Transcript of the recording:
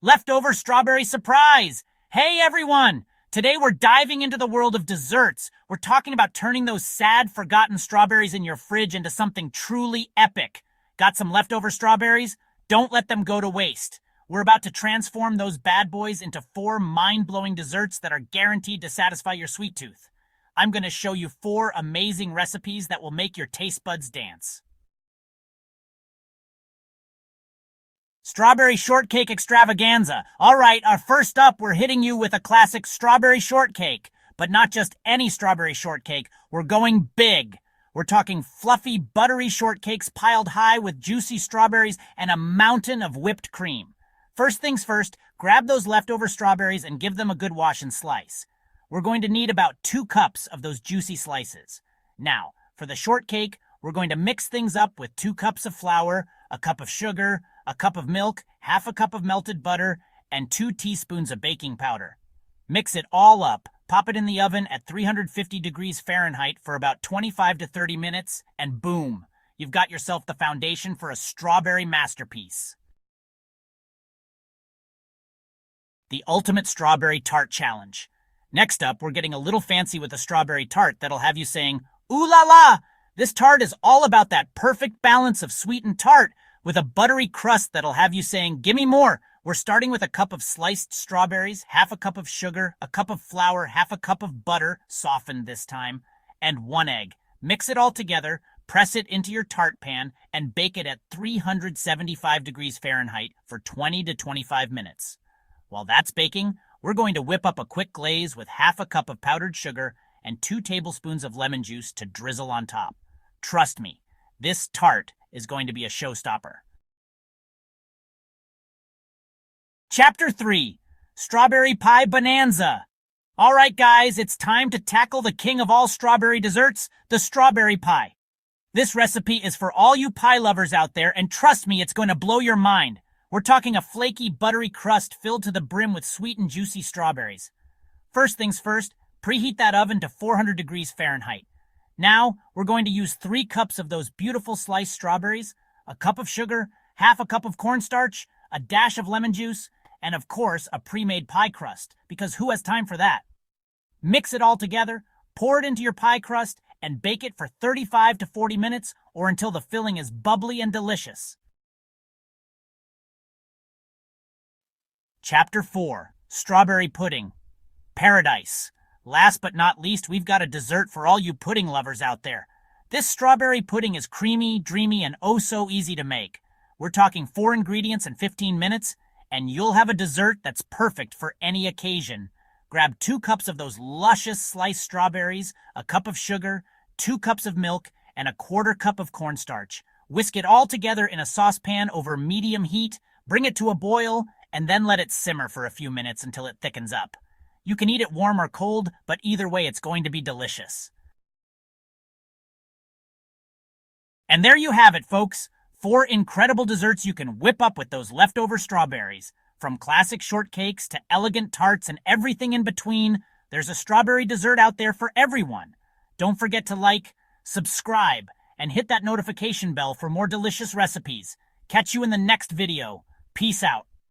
Leftover strawberry surprise! Hey everyone! Today we're diving into the world of desserts. We're talking about turning those sad, forgotten strawberries in your fridge into something truly epic. Got some leftover strawberries? Don't let them go to waste. We're about to transform those bad boys into 4 mind-blowing desserts that are guaranteed to satisfy your sweet tooth. I'm going to show you 4 amazing recipes that will make your taste buds dance. Strawberry shortcake extravaganza. All right, first up, we're hitting you with a classic strawberry shortcake. But not just any strawberry shortcake. We're going big. We're talking fluffy, buttery shortcakes piled high with juicy strawberries and a mountain of whipped cream. First things first, grab those leftover strawberries and give them a good wash and slice. We're going to need about 2 cups of those juicy slices. Now, for the shortcake, we're going to mix things up with 2 cups of flour, a cup of sugar, a cup of milk, half a cup of melted butter, and 2 teaspoons of baking powder. Mix it all up, pop it in the oven at 350 degrees Fahrenheit for about 25 to 30 minutes, and boom, you've got yourself the foundation for a strawberry masterpiece. The ultimate strawberry tart challenge. Next up, we're getting a little fancy with a strawberry tart that'll have you saying, "Ooh la la!" This tart is all about that perfect balance of sweet and tart, with a buttery crust that'll have you saying, "Gimme more." We're starting with a cup of sliced strawberries, half a cup of sugar, a cup of flour, half a cup of butter, softened this time, and 1 egg. Mix it all together, press it into your tart pan, and bake it at 375 degrees Fahrenheit for 20 to 25 minutes. While that's baking, we're going to whip up a quick glaze with half a cup of powdered sugar and 2 tablespoons of lemon juice to drizzle on top. Trust me, this tart is going to be a showstopper. Chapter 3, Strawberry Pie Bonanza. All right, guys, it's time to tackle the king of all strawberry desserts, the strawberry pie. This recipe is for all you pie lovers out there, and trust me, it's going to blow your mind. We're talking a flaky, buttery crust filled to the brim with sweet and juicy strawberries. First things first, preheat that oven to 400 degrees Fahrenheit. Now, we're going to use 3 cups of those beautiful sliced strawberries, a cup of sugar, half a cup of cornstarch, a dash of lemon juice, and of course, a pre-made pie crust, because who has time for that? Mix it all together, pour it into your pie crust, and bake it for 35 to 40 minutes or until the filling is bubbly and delicious. Chapter 4, Strawberry Pudding. Paradise. Last but not least, we've got a dessert for all you pudding lovers out there. This strawberry pudding is creamy, dreamy, and oh so easy to make. We're talking 4 ingredients in 15 minutes, and you'll have a dessert that's perfect for any occasion. Grab 2 cups of those luscious sliced strawberries, a cup of sugar, 2 cups of milk, and a 1/4 cup of cornstarch. Whisk it all together in a saucepan over medium heat, bring it to a boil, and then let it simmer for a few minutes until it thickens up. You can eat it warm or cold, but either way it's going to be delicious. And there you have it, folks. 4 incredible desserts you can whip up with those leftover strawberries. From classic shortcakes to elegant tarts and everything in between, there's a strawberry dessert out there for everyone. Don't forget to like, subscribe, and hit that notification bell for more delicious recipes. Catch you in the next video. Peace out.